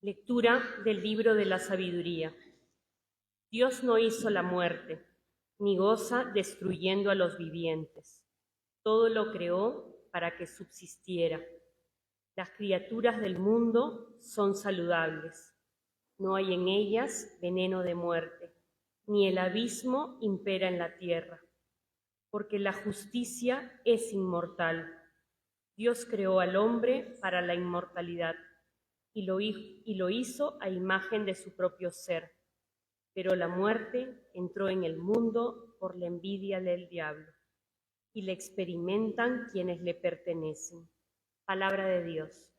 Lectura del libro de la sabiduría. Dios no hizo la muerte, ni goza destruyendo a los vivientes. Todo lo creó para que subsistiera. Las criaturas del mundo son saludables. No hay en ellas veneno de muerte, ni el abismo impera en la tierra. Porque la justicia es inmortal. Dios creó al hombre para la inmortalidad y lo hizo a imagen de su propio ser. Pero la muerte entró en el mundo por la envidia del diablo, y la experimentan quienes le pertenecen. Palabra de Dios.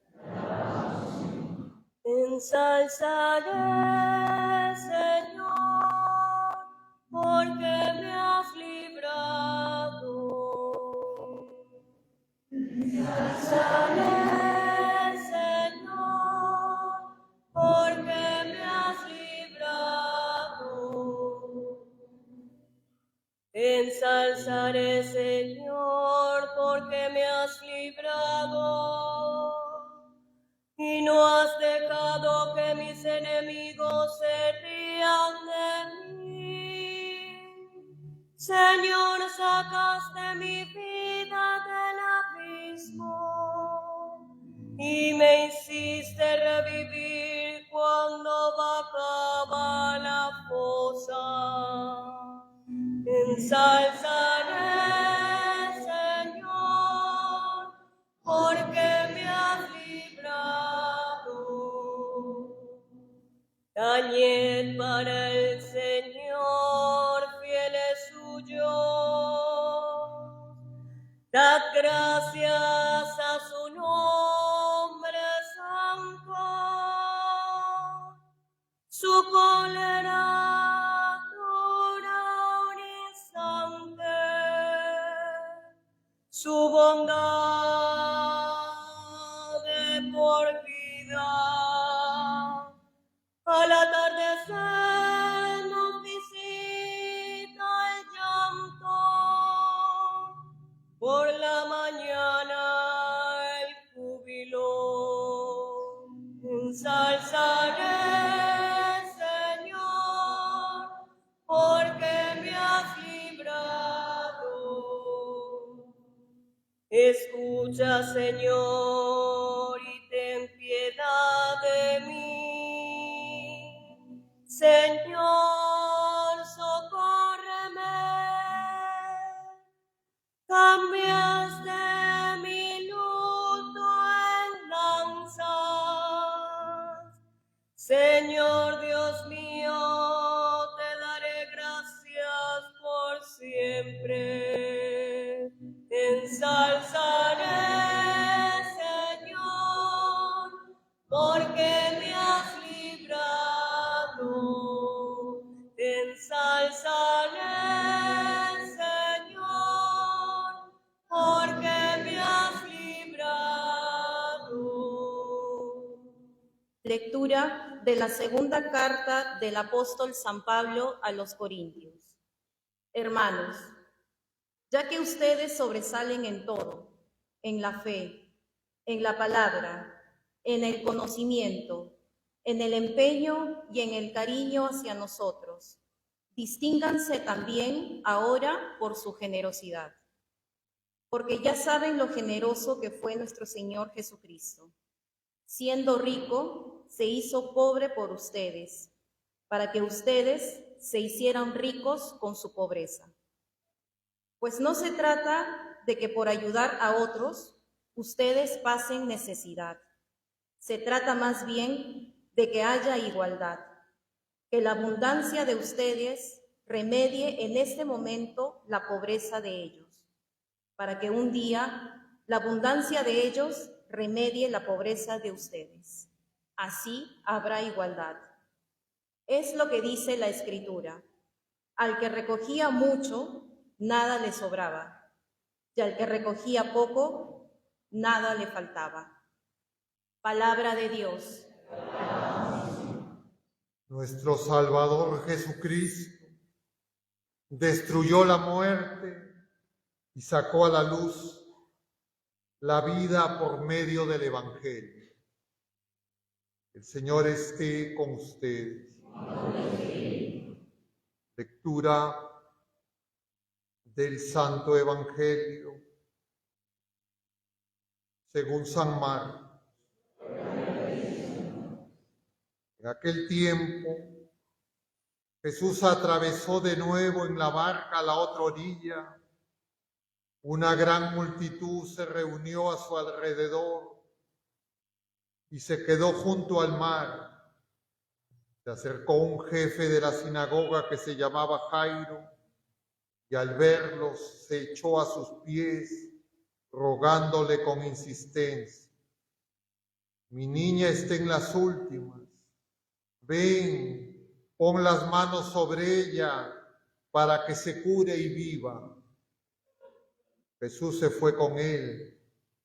Ensálzale, Señor, porque me has librado. Ensálzale, Señor, porque me has librado. Ensalzaré, Señor, porque me has librado. Y no has dejado que mis enemigos se rían de mí. Señor, sacaste mi vida del abismo y me hiciste revivir cuando bajaba la fosa. Ensalzaré, Señor, porque me has librado. Tañed para el Señor, fieles suyos. Dad gracias a su nombre santo. Su cólera dura un instante. Su bondad de por vida. Al atardecer nos visita el llanto, por la mañana el júbilo. Ensalzaré, Señor, porque me has librado. Escucha, Señor, y ten piedad de mí. Señor, socórreme. Cambiaste mi luto en lanzas. Señor Dios mío, te daré gracias por siempre. Ensalzaré, Señor, porque me has librado. Ensalzaré, Señor, porque me has librado. Lectura de la segunda carta del apóstol San Pablo a los Corintios. Hermanos, ya que ustedes sobresalen en todo, en la fe, en la palabra, en el conocimiento, en el empeño y en el cariño hacia nosotros, distínganse también ahora por su generosidad, porque ya saben lo generoso que fue nuestro Señor Jesucristo. Siendo rico, se hizo pobre por ustedes, para que ustedes se hicieran ricos con su pobreza. Pues no se trata de que por ayudar a otros, ustedes pasen necesidad. Se trata más bien de que haya igualdad, que la abundancia de ustedes remedie en este momento la pobreza de ellos, para que un día la abundancia de ellos remedie la pobreza de ustedes. Así habrá igualdad. Es lo que dice la Escritura. Al que recogía mucho, nada le sobraba, y al que recogía poco, nada le faltaba. Palabra de Dios. Nuestro Salvador Jesucristo destruyó la muerte y sacó a la luz la vida por medio del Evangelio. El Señor esté con ustedes. Lectura del Santo Evangelio según San Marcos. En aquel tiempo, Jesús atravesó de nuevo en la barca a la otra orilla. Una gran multitud se reunió a su alrededor y se quedó junto al mar. Se acercó un jefe de la sinagoga que se llamaba Jairo y al verlos se echó a sus pies, rogándole con insistencia: mi niña está en las últimas. Ven, pon las manos sobre ella para que se cure y viva. Jesús se fue con él,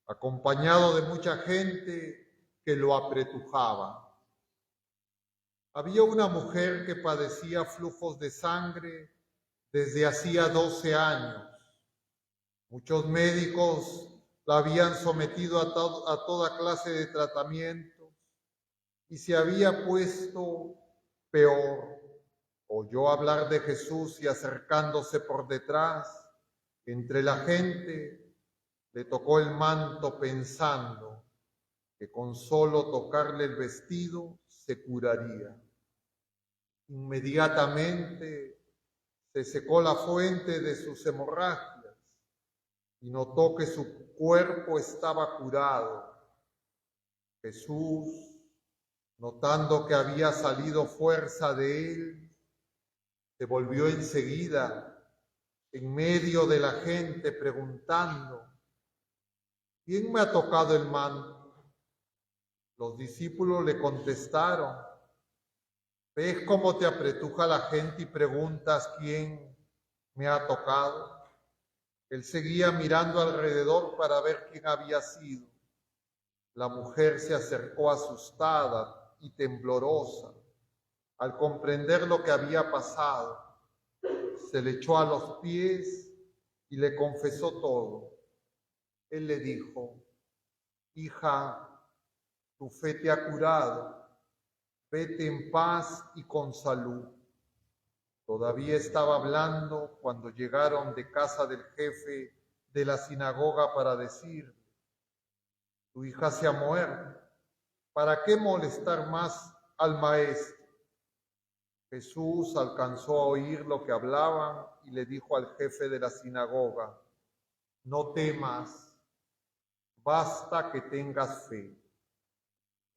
acompañado de mucha gente que lo apretujaba. Había una mujer que padecía flujos de sangre desde hacía 12 años. Muchos médicos la habían sometido a toda clase de tratamientos y se había puesto peor. Oyó hablar de Jesús y acercándose por detrás, entre la gente, le tocó el manto pensando que con solo tocarle el vestido se curaría. Inmediatamente se secó la fuente de sus hemorragias y notó que su cuerpo estaba curado. Jesús, notando que había salido fuerza de él, se volvió enseguida en medio de la gente preguntando: ¿quién me ha tocado el manto? Los discípulos le contestaron: ¿ves cómo te apretuja la gente y preguntas quién me ha tocado? Él seguía mirando alrededor para ver quién había sido. La mujer se acercó asustada y temblorosa al comprender lo que había pasado. Se le echó a los pies y le confesó todo. Él le dijo: hija, tu fe te ha curado. Vete en paz y con salud. Todavía estaba hablando cuando llegaron de casa del jefe de la sinagoga para decir: tu hija se ha muerto. ¿Para qué molestar más al maestro? Jesús alcanzó a oír lo que hablaban y le dijo al jefe de la sinagoga: no temas, basta que tengas fe.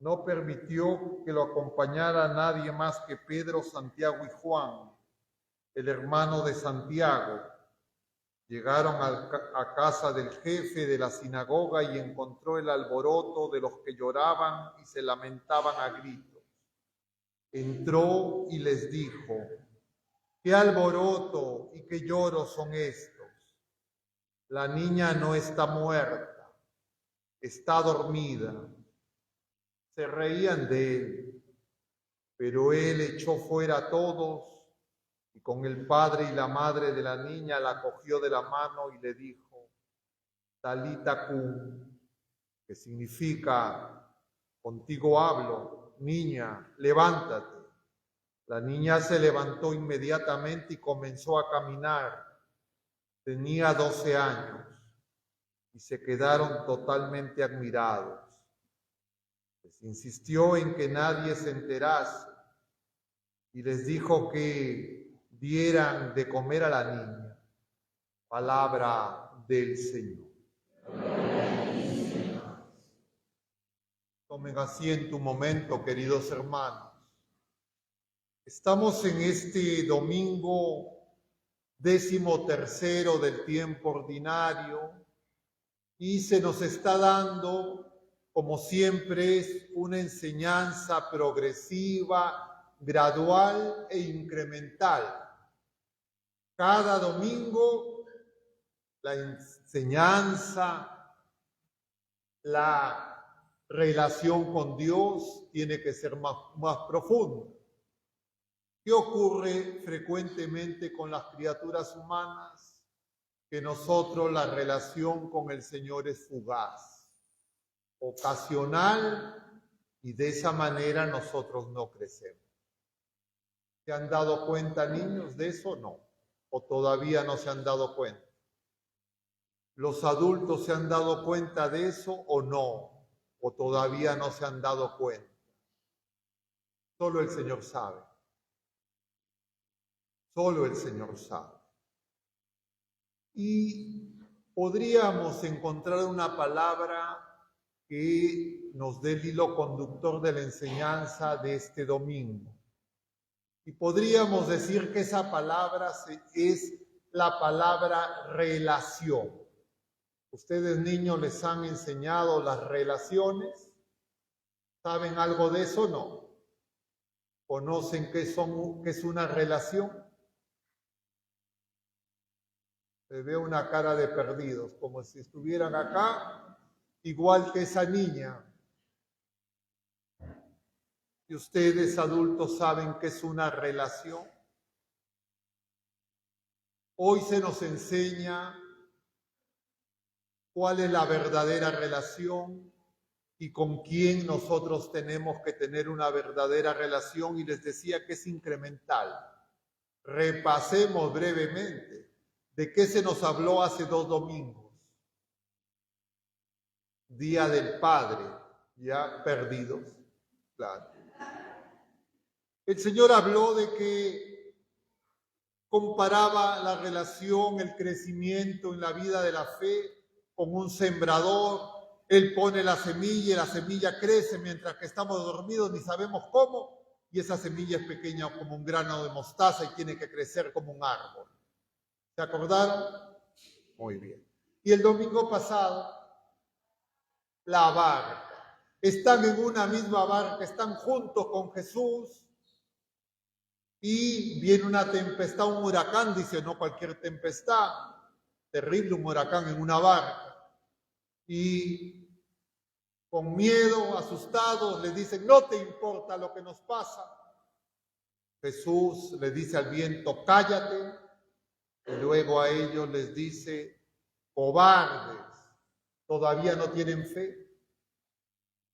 No permitió que lo acompañara nadie más que Pedro, Santiago y Juan, el hermano de Santiago. Llegaron a casa del jefe de la sinagoga y encontró el alboroto de los que lloraban y se lamentaban a gritos. Entró y les dijo: ¿qué alboroto y qué lloros son estos? La niña no está muerta, está dormida. Se reían de él, pero él echó fuera a todos y con el padre y la madre de la niña la cogió de la mano y le dijo: Talita cum, que significa contigo hablo, niña, levántate. La niña se levantó inmediatamente y comenzó a caminar. Tenía 12 años y se quedaron totalmente admirados. Les insistió en que nadie se enterase y les dijo que dieran de comer a la niña. Palabra del Señor. Tomen asiento un momento, queridos hermanos. Estamos en este domingo 13º del tiempo ordinario y se nos está dando, como siempre, es una enseñanza progresiva, gradual e incremental. Cada domingo la enseñanza, la relación con Dios tiene que ser más profunda. ¿Qué ocurre frecuentemente con las criaturas humanas? Que nosotros la relación con el Señor es fugaz, ocasional y de esa manera nosotros no crecemos. ¿Se han dado cuenta, niños, de eso? No. ¿O todavía no se han dado cuenta? ¿Los adultos se han dado cuenta de eso o no? ¿O todavía no se han dado cuenta? Solo el Señor sabe. Solo el Señor sabe. Y podríamos encontrar una palabra que nos dé el hilo conductor de la enseñanza de este domingo. Y podríamos decir que esa palabra es la palabra relación. ¿Ustedes, niños, les han enseñado las relaciones? ¿Saben algo de eso? No. ¿Conocen qué es una relación? Se ve una cara de perdidos, como si estuvieran acá, igual que esa niña. ¿Y ustedes, adultos, saben qué es una relación? Hoy se nos enseña cuál es la verdadera relación y con quién nosotros tenemos que tener una verdadera relación, y les decía que es incremental. Repasemos brevemente de qué se nos habló hace 2 domingos. Día del Padre, ya perdidos, claro. El Señor habló de que comparaba la relación, el crecimiento en la vida de la fe con un sembrador. Él pone la semilla y la semilla crece mientras que estamos dormidos, ni sabemos cómo, y esa semilla es pequeña como un grano de mostaza y tiene que crecer como un árbol. ¿Se acordaron? Muy bien. Y el domingo pasado, la barca. Están en una misma barca, están juntos con Jesús, y viene una tempestad, un huracán, dice, no cualquier tempestad, terrible, un huracán en una barca. Y con miedo, asustados, le dicen, no te importa lo que nos pasa. Jesús le dice al viento, cállate, y luego a ellos les dice, cobardes, ¿todavía no tienen fe?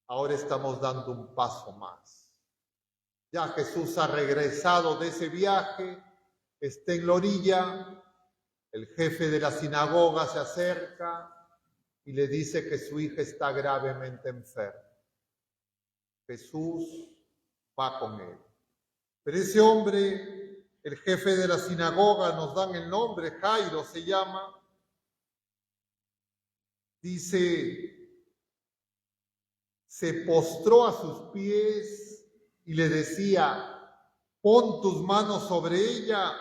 Ahora estamos dando un paso más. Ya Jesús ha regresado de ese viaje, está en la orilla, el jefe de la sinagoga se acerca y le dice que su hija está gravemente enferma. Jesús va con él. Pero ese hombre, el jefe de la sinagoga, nos dan el nombre, Jairo se llama, dice, se postró a sus pies y le decía, pon tus manos sobre ella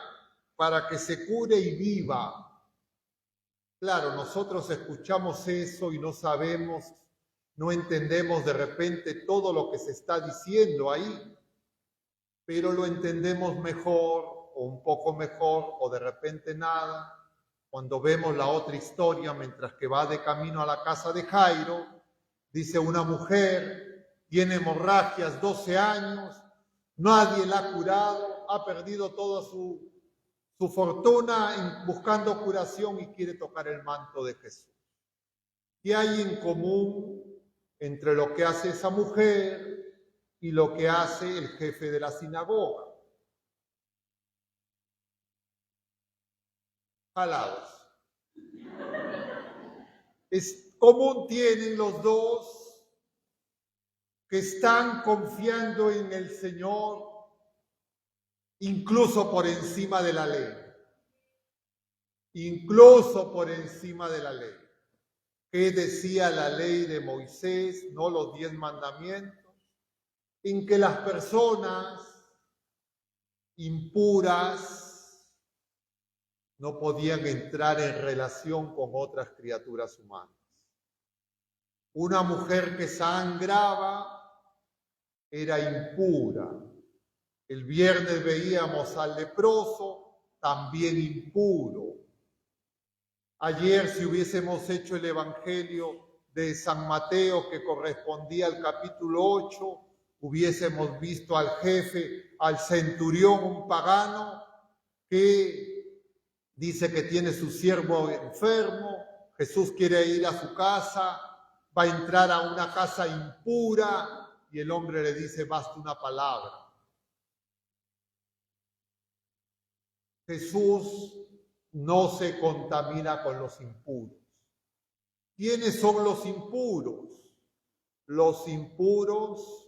para que se cure y viva. Claro, nosotros escuchamos eso y no sabemos, no entendemos de repente todo lo que se está diciendo ahí, pero lo entendemos mejor o un poco mejor o de repente nada cuando vemos la otra historia. Mientras que va de camino a la casa de Jairo, dice, una mujer tiene hemorragias, 12 años, nadie la ha curado, ha perdido toda su fortuna buscando curación y quiere tocar el manto de Jesús. ¿Qué hay en común entre lo que hace esa mujer y lo que hace el jefe de la sinagoga? Jalados. Es común tienen los dos que están confiando en el Señor, incluso por encima de la ley. Incluso por encima de la ley. ¿Qué decía la ley de Moisés? No los 10 mandamientos. En que las personas impuras no podían entrar en relación con otras criaturas humanas. Una mujer que sangraba era impura. El viernes veíamos al leproso, también impuro. Ayer, si hubiésemos hecho el Evangelio de San Mateo, que correspondía al capítulo 8, hubiésemos visto al jefe, al centurión, un pagano, que dice que tiene su siervo enfermo. Jesús quiere ir a su casa, va a entrar a una casa impura, y el hombre le dice, basta una palabra. Jesús no se contamina con los impuros. ¿Quiénes son los impuros? Los impuros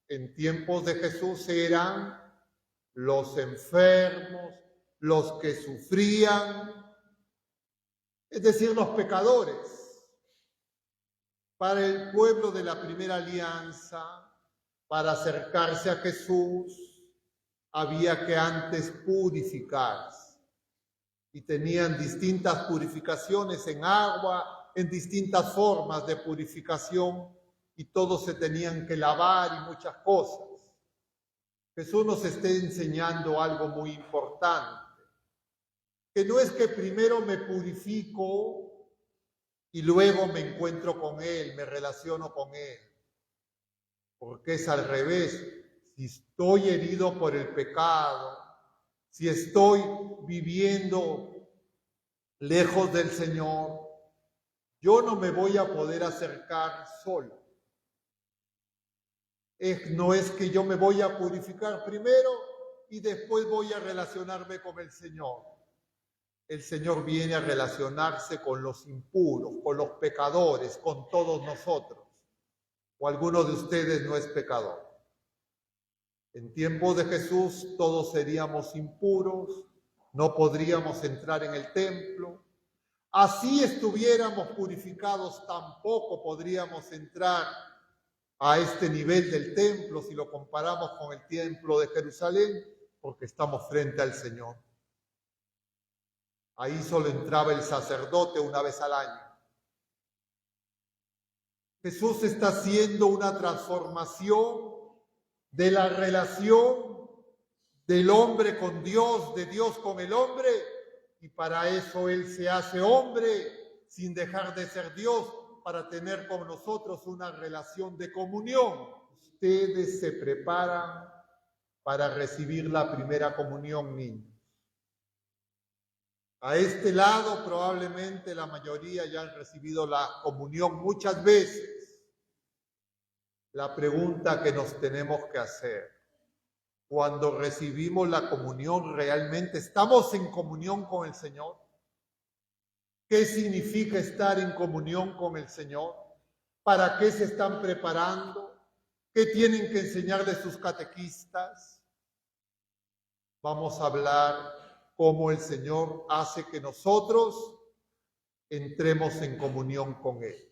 en tiempos de Jesús eran los enfermos, los que sufrían, es decir, los pecadores. Para el pueblo de la primera alianza, para acercarse a Jesús, había que antes purificarse. Y tenían distintas purificaciones en agua, en distintas formas de purificación, y todos se tenían que lavar y muchas cosas. Jesús nos está enseñando algo muy importante, que no es que primero me purifico y luego me encuentro con Él, me relaciono con Él, porque es al revés. Si estoy herido por el pecado, si estoy viviendo lejos del Señor, yo no me voy a poder acercar solo. No es que yo me voy a purificar primero y después voy a relacionarme con el Señor. El Señor viene a relacionarse con los impuros, con los pecadores, con todos nosotros. ¿O alguno de ustedes no es pecador? En tiempos de Jesús todos seríamos impuros, no podríamos entrar en el templo. Así estuviéramos purificados, tampoco podríamos entrar a este nivel del templo si lo comparamos con el templo de Jerusalén, porque estamos frente al Señor. Ahí solo entraba el sacerdote una vez al año. Jesús está haciendo una transformación de la relación del hombre con Dios, de Dios con el hombre, y para eso Él se hace hombre sin dejar de ser Dios, para tener con nosotros una relación de comunión. Ustedes se preparan para recibir la primera comunión, niños. A este lado probablemente la mayoría ya han recibido la comunión muchas veces. La pregunta que nos tenemos que hacer, cuando recibimos la comunión, ¿realmente estamos en comunión con el Señor? ¿Qué significa estar en comunión con el Señor? ¿Para qué se están preparando? ¿Qué tienen que enseñar de sus catequistas? Vamos a hablar cómo el Señor hace que nosotros entremos en comunión con Él.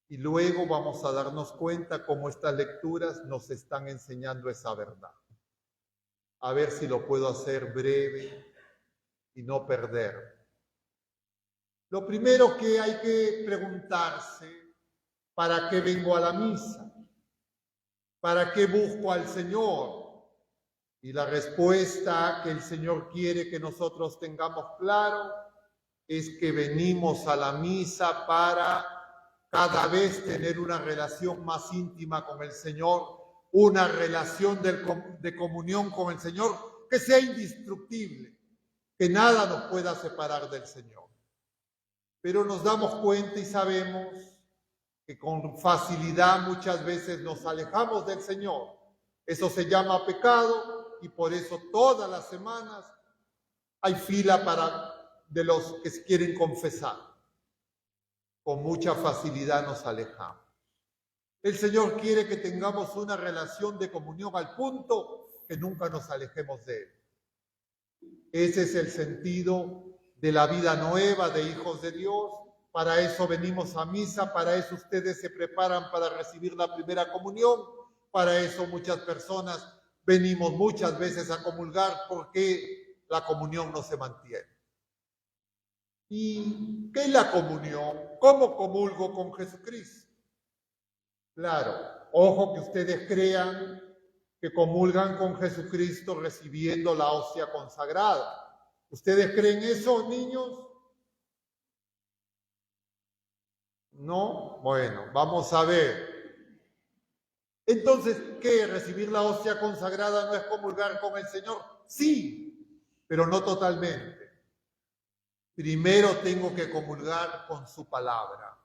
Y luego vamos a darnos cuenta cómo estas lecturas nos están enseñando esa verdad. A ver si lo puedo hacer breve y no perder. Lo primero que hay que preguntarse, ¿para qué vengo a la misa? ¿Para qué busco al Señor? Y la respuesta que el Señor quiere que nosotros tengamos claro es que venimos a la misa para cada vez tener una relación más íntima con el Señor, una relación de comunión con el Señor que sea indestructible, que nada nos pueda separar del Señor. Pero nos damos cuenta y sabemos que con facilidad muchas veces nos alejamos del Señor. Eso se llama pecado y por eso todas las semanas hay fila de los que se quieren confesar. Con mucha facilidad nos alejamos. El Señor quiere que tengamos una relación de comunión al punto que nunca nos alejemos de Él. Ese es el sentido de la vida nueva de hijos de Dios. Para eso venimos a misa, para eso ustedes se preparan para recibir la primera comunión, para eso muchas personas venimos muchas veces a comulgar porque la comunión no se mantiene. ¿Y qué es la comunión? ¿Cómo comulgo con Jesucristo? Claro, ojo que ustedes crean que comulgan con Jesucristo recibiendo la hostia consagrada. ¿Ustedes creen eso, niños? ¿No? Bueno, vamos a ver. Entonces, ¿qué? ¿Recibir la hostia consagrada no es comulgar con el Señor? Sí, pero no totalmente. Primero tengo que comulgar con su palabra.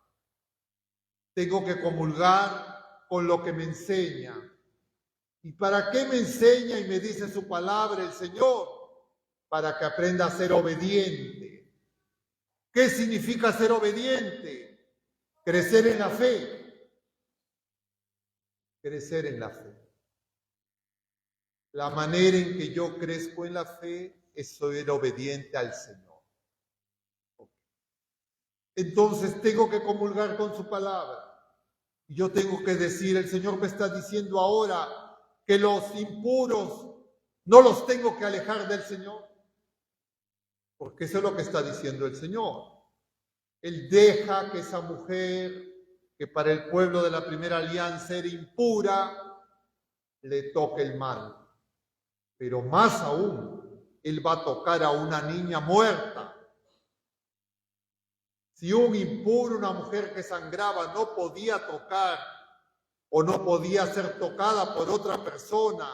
Tengo que comulgar con lo que me enseña. ¿Y para qué me enseña y me dice su palabra el Señor? Para que aprenda a ser obediente. ¿Qué significa ser obediente? Crecer en la fe. Crecer en la fe. La manera en que yo crezco en la fe es ser obediente al Señor. Entonces tengo que comulgar con su palabra. Y yo tengo que decir, el Señor me está diciendo ahora que los impuros no los tengo que alejar del Señor. Porque eso es lo que está diciendo el Señor. Él deja que esa mujer, que para el pueblo de la primera alianza era impura, le toque el mal. Pero más aún, Él va a tocar a una niña muerta. Si un impuro, una mujer que sangraba, no podía tocar o no podía ser tocada por otra persona,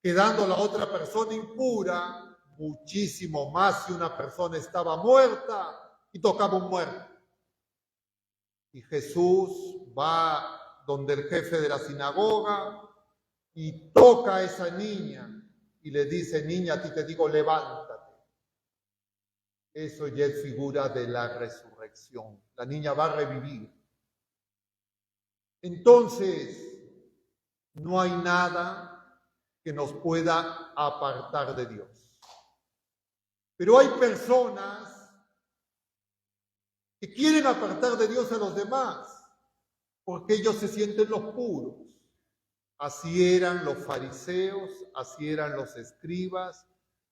quedando la otra persona impura, muchísimo más si una persona estaba muerta y tocaba un muerto. Y Jesús va donde el jefe de la sinagoga y toca a esa niña y le dice, niña, a ti te digo, levántate. Eso ya es figura de la resurrección. La niña va a revivir. Entonces, no hay nada que nos pueda apartar de Dios. Pero hay personas que quieren apartar de Dios a los demás, porque ellos se sienten los puros. Así eran los fariseos, así eran los escribas,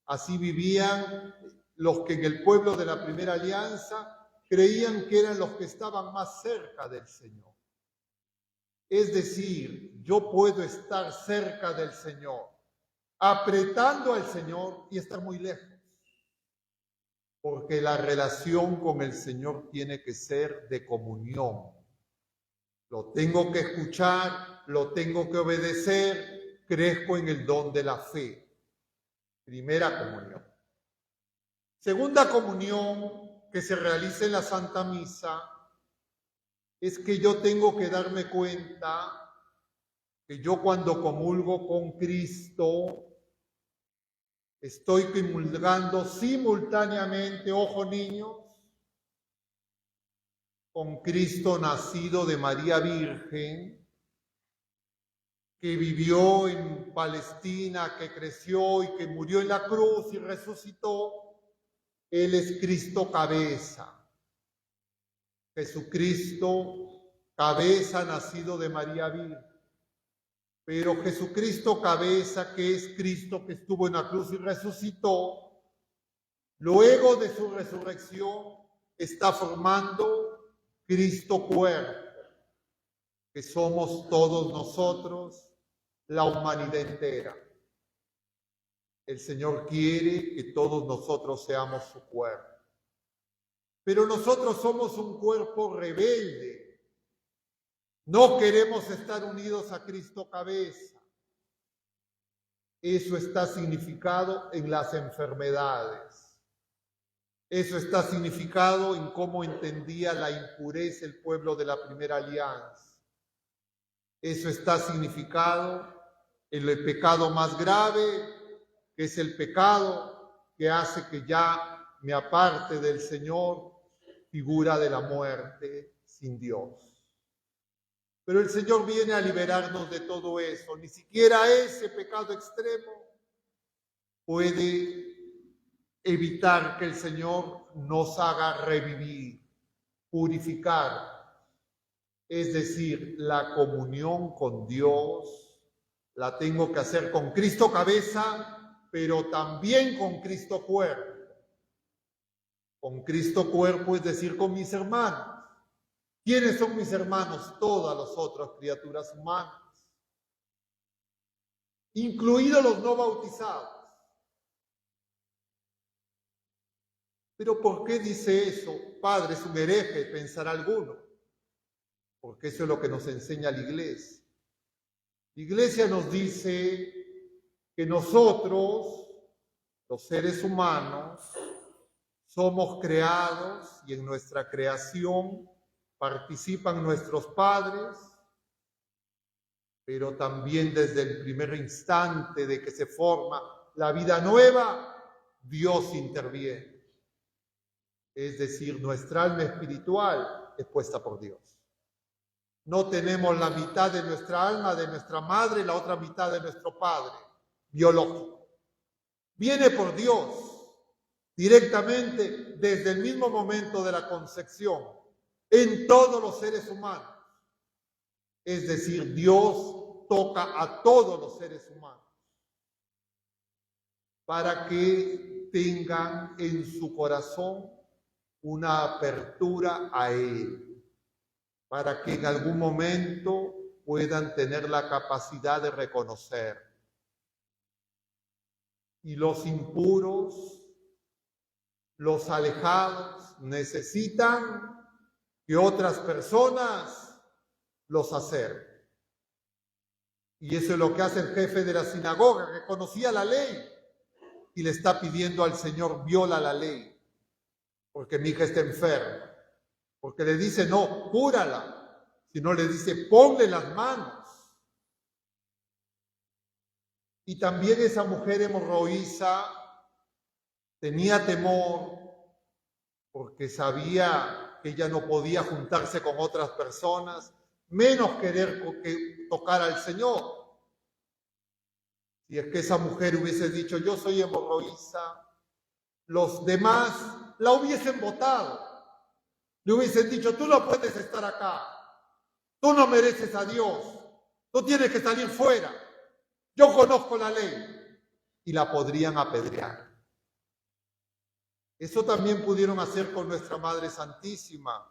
así vivían los que en el pueblo de la primera alianza creían que eran los que estaban más cerca del Señor. Es decir, yo puedo estar cerca del Señor, apretando al Señor y estar muy lejos. Porque la relación con el Señor tiene que ser de comunión. Lo tengo que escuchar, lo tengo que obedecer, crezco en el don de la fe. Primera comunión. Segunda comunión que se realiza en la Santa Misa es que yo tengo que darme cuenta que yo cuando comulgo con Cristo estoy comulgando simultáneamente, ojo niños, con Cristo nacido de María Virgen, que vivió en Palestina, que creció y que murió en la cruz y resucitó. Él es Cristo cabeza. Jesucristo cabeza nacido de María Virgen. Pero Jesucristo cabeza, que es Cristo que estuvo en la cruz y resucitó, luego de su resurrección está formando Cristo cuerpo, que somos todos nosotros, la humanidad entera. El Señor quiere que todos nosotros seamos su cuerpo. Pero nosotros somos un cuerpo rebelde. No queremos estar unidos a Cristo cabeza. Eso está significado en las enfermedades. Eso está significado en cómo entendía la impureza el pueblo de la primera alianza. Eso está significado en el pecado más grave, que es el pecado que hace que ya me aparte del Señor, figura de la muerte sin Dios. Pero el Señor viene a liberarnos de todo eso. Ni siquiera ese pecado extremo puede evitar que el Señor nos haga revivir, purificar. Es decir, la comunión con Dios la tengo que hacer con Cristo cabeza, pero también con Cristo cuerpo. Con Cristo cuerpo, es decir, con mis hermanos. ¿Quiénes son mis hermanos? Todas las otras criaturas humanas, incluidos los no bautizados. Pero ¿por qué dice eso? Padre, es un hereje, pensará alguno. Porque eso es lo que nos enseña la Iglesia. La Iglesia nos dice que nosotros, los seres humanos, somos creados y en nuestra creación participan nuestros padres, pero también desde el primer instante de que se forma la vida nueva, Dios interviene. Es decir, nuestra alma espiritual es puesta por Dios. No tenemos la mitad de nuestra alma de nuestra madre, la otra mitad de nuestro padre biológico. Viene por Dios directamente desde el mismo momento de la concepción en todos los seres humanos. Es decir, Dios toca a todos los seres humanos para que tengan en su corazón una apertura a Él, para que en algún momento puedan tener la capacidad de reconocer. Y los impuros, los alejados, necesitan que otras personas los acerquen. Y eso es lo que hace el jefe de la sinagoga, que conocía la ley y le está pidiendo al Señor: viola la ley, porque mi hija está enferma. Porque le dice: no, cúrala, sino le dice: ponle las manos. Y también esa mujer hemorroísa tenía temor porque sabía que ella no podía juntarse con otras personas, menos querer tocar al Señor. Si es que esa mujer hubiese dicho: yo soy hemorroísa, los demás la hubiesen votado. Le hubiesen dicho: tú no puedes estar acá, tú no mereces a Dios, tú tienes que salir fuera, yo conozco la ley, y la podrían apedrear. Eso también pudieron hacer con nuestra Madre Santísima.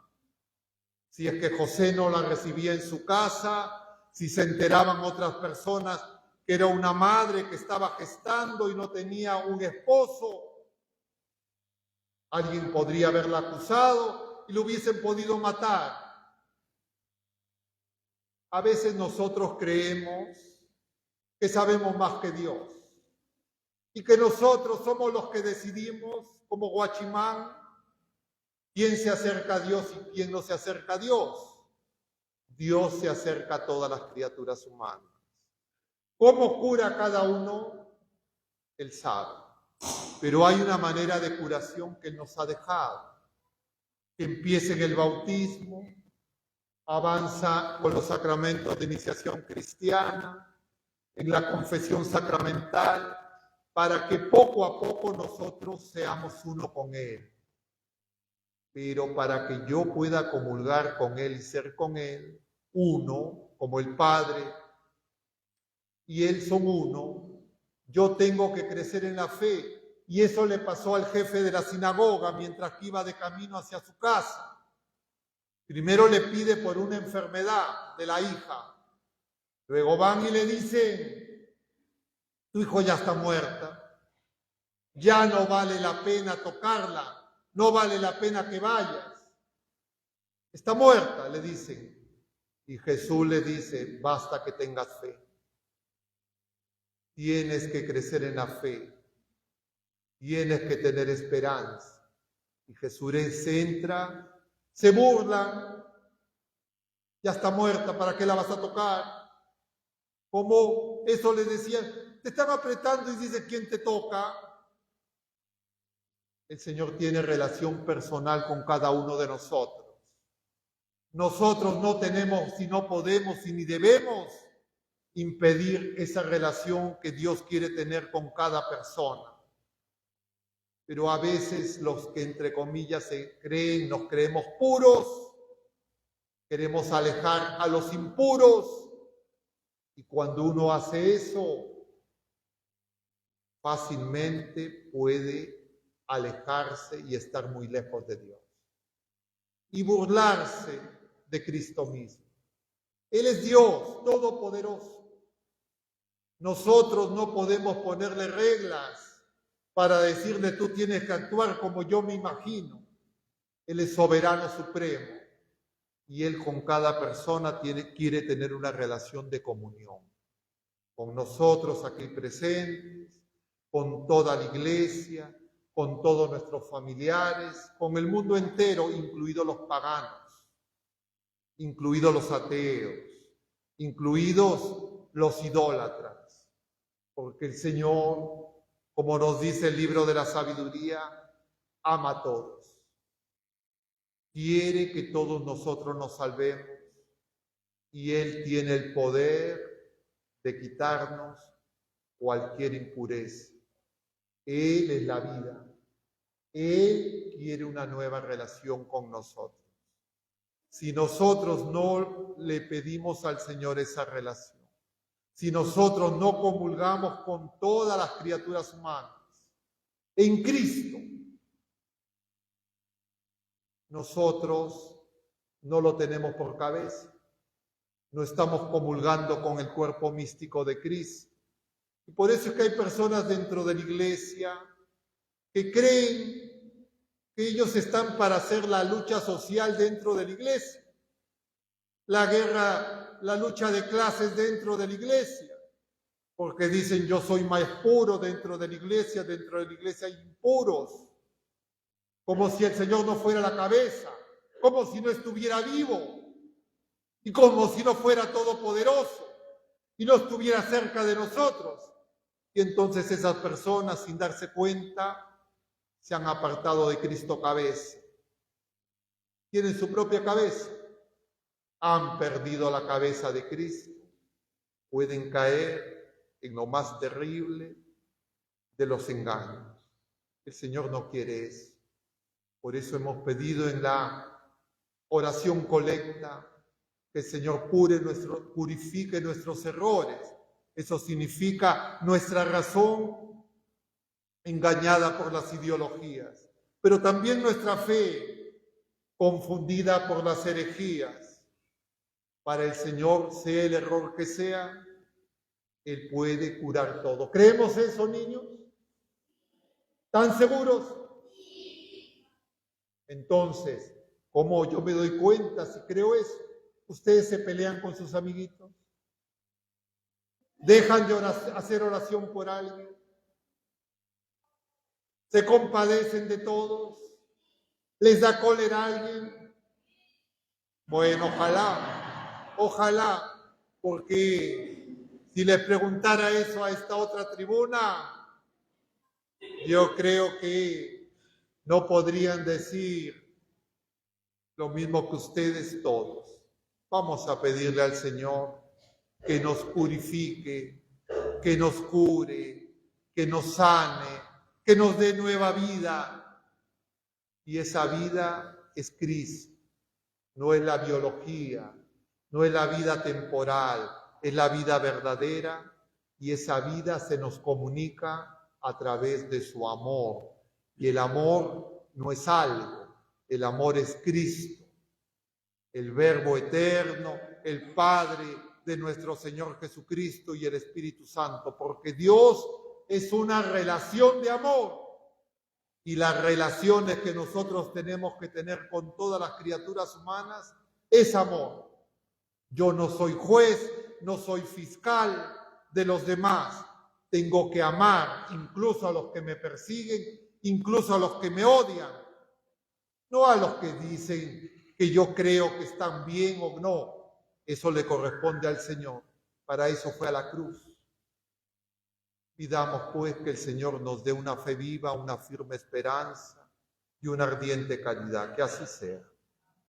Si es que José no la recibía en su casa, si se enteraban otras personas que era una madre que estaba gestando y no tenía un esposo, alguien podría haberla acusado y lo hubiesen podido matar. A veces nosotros creemos que sabemos más que Dios y que nosotros somos los que decidimos, como Guachimán, quién se acerca a Dios y quién no se acerca a Dios. Dios se acerca a todas las criaturas humanas. ¿Cómo cura cada uno? Él sabe. Pero hay una manera de curación que Él nos ha dejado. Que empiece en el bautismo, avanza con los sacramentos de iniciación cristiana, en la confesión sacramental, para que poco a poco nosotros seamos uno con Él. Pero para que yo pueda comulgar con Él y ser con Él, uno, como el Padre y Él son uno, yo tengo que crecer en la fe. Y eso le pasó al jefe de la sinagoga mientras que iba de camino hacia su casa. Primero le pide por una enfermedad de la hija. Luego van y le dicen: tu hijo ya está muerta, ya no vale la pena tocarla, no vale la pena que vayas. Está muerta, le dicen. Y Jesús le dice: basta que tengas fe. Tienes que crecer en la fe. Tienes que tener esperanza. Y Jesús entra, se burlan. Ya está muerta, ¿para qué la vas a tocar? Como eso le decían, te están apretando y dice: ¿quién te toca? El Señor tiene relación personal con cada uno de nosotros. Nosotros no tenemos, y no podemos, y ni debemos impedir esa relación que Dios quiere tener con cada persona. Pero a veces los que entre comillas nos creemos puros, queremos alejar a los impuros, y cuando uno hace eso, fácilmente puede alejarse y estar muy lejos de Dios. Y burlarse de Cristo mismo. Él es Dios todopoderoso. Nosotros no podemos ponerle reglas para decirle: tú tienes que actuar como yo me imagino. Él es soberano supremo y Él con cada persona quiere tener una relación de comunión. Con nosotros aquí presentes, con toda la iglesia, con todos nuestros familiares, con el mundo entero, incluidos los paganos, incluidos los ateos, incluidos los idólatras, porque el Señor, como nos dice el libro de la sabiduría, ama a todos. Quiere que todos nosotros nos salvemos y Él tiene el poder de quitarnos cualquier impureza. Él es la vida. Él quiere una nueva relación con nosotros. Si nosotros no le pedimos al Señor esa relación, si nosotros no comulgamos con todas las criaturas humanas en Cristo, nosotros no lo tenemos por cabeza, no estamos comulgando con el cuerpo místico de Cristo. Y por eso es que hay personas dentro de la iglesia que creen que ellos están para hacer la lucha social dentro de la iglesia, la guerra, la lucha de clases dentro de la iglesia, porque dicen yo soy más puro dentro de la iglesia hay impuros, como si el Señor no fuera la cabeza, como si no estuviera vivo y como si no fuera todopoderoso y no estuviera cerca de nosotros. Y entonces esas personas, sin darse cuenta, se han apartado de Cristo cabeza. Tienen su propia cabeza. Han perdido la cabeza de Cristo. Pueden caer en lo más terrible de los engaños. El Señor no quiere eso. Por eso hemos pedido en la oración colecta que el Señor purifique nuestros errores. Eso significa nuestra razón engañada por las ideologías, pero también nuestra fe confundida por las herejías. Para el Señor, sea el error que sea, Él puede curar todo. ¿Creemos eso, niños? ¿Están seguros? Entonces, ¿cómo yo me doy cuenta si creo eso? ¿Ustedes se pelean con sus amiguitos? ¿Dejan de hacer oración por alguien? ¿Se compadecen de todos? ¿Les da cólera a alguien? Bueno, ojalá, porque si les preguntara eso a esta otra tribuna, yo creo que no podrían decir lo mismo que ustedes todos. Vamos a pedirle al Señor que nos purifique, que nos cure, que nos sane, que nos dé nueva vida. Y esa vida es Cristo, no es la biología, no es la vida temporal, es la vida verdadera, y esa vida se nos comunica a través de su amor. Y el amor no es algo, el amor es Cristo, el Verbo eterno, el Padre de nuestro Señor Jesucristo y el Espíritu Santo, porque Dios es una relación de amor. Y las relaciones que nosotros tenemos que tener con todas las criaturas humanas es amor. Yo no soy juez, no soy fiscal de los demás. Tengo que amar incluso a los que me persiguen, incluso a los que me odian. No a los que dicen que yo creo que están bien o no. Eso le corresponde al Señor. Para eso fue a la cruz. Pidamos pues que el Señor nos dé una fe viva, una firme esperanza y una ardiente caridad. Que así sea.